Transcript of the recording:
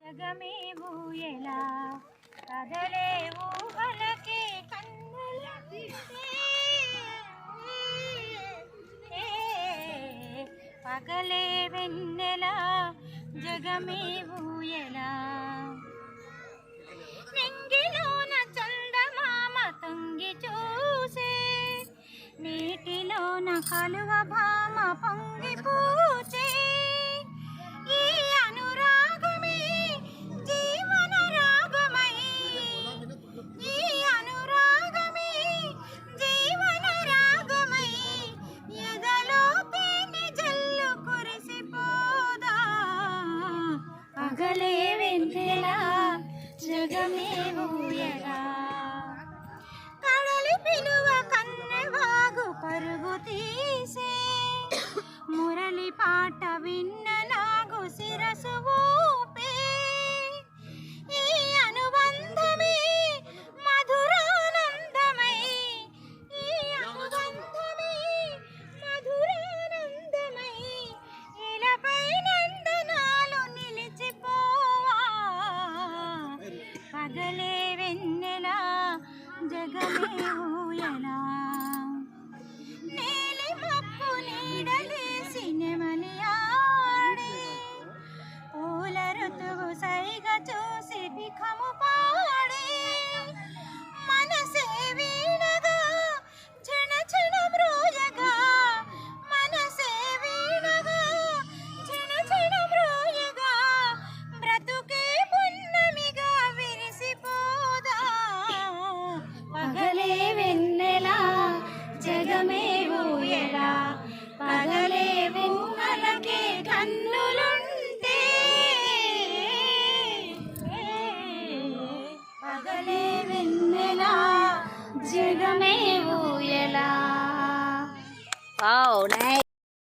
జగమే ఊయలా కదలే ఊహలకే కన్నులకే పగలే వెన్నెలా జగమే ఊయలా నింగిలోన చందమామ తొంగి చూసే నీటిలోన కలువ భామ పొంగి పూచే ఈ అనురాగమే జీవన రాగమై ఈ అనురాగమే జీవన రాగమై ఎదలో తేనె జల్లు కురిసిపోదా పగలే వెన్నెలా జగమే ఊయలా కడలి పిలువ కన్నెవాగు పరుగు తీసే మురళి పాట విన్న నాగు శిరసు ఊపే ఈ అనుబంధమే మధురానందమై ఈ అనుబంధమే మధురానందమై ఇలపై నందనాలు నిలిచిపోవా పగలే వెన్నెలా జగమే ఊయలా నీలి మప్పు నీడలేసి నెమలి ఆడే పూల ఋతువు సైగ చూసి బిఖము పాడే మనసే వీణగా క్షణ క్షణ మ్రోయగా మనసే వీణగా క్షణ క్షణ మ్రోయగా బ్రతుకే పున్నమిగా విరిసిపోదా పగలే వెన్నెలా జగమే ఊయలా పగలే ఊహలకే కన్నులుంటే పగలే వెన్నెలా జగమే ఊయలా. Wow nice.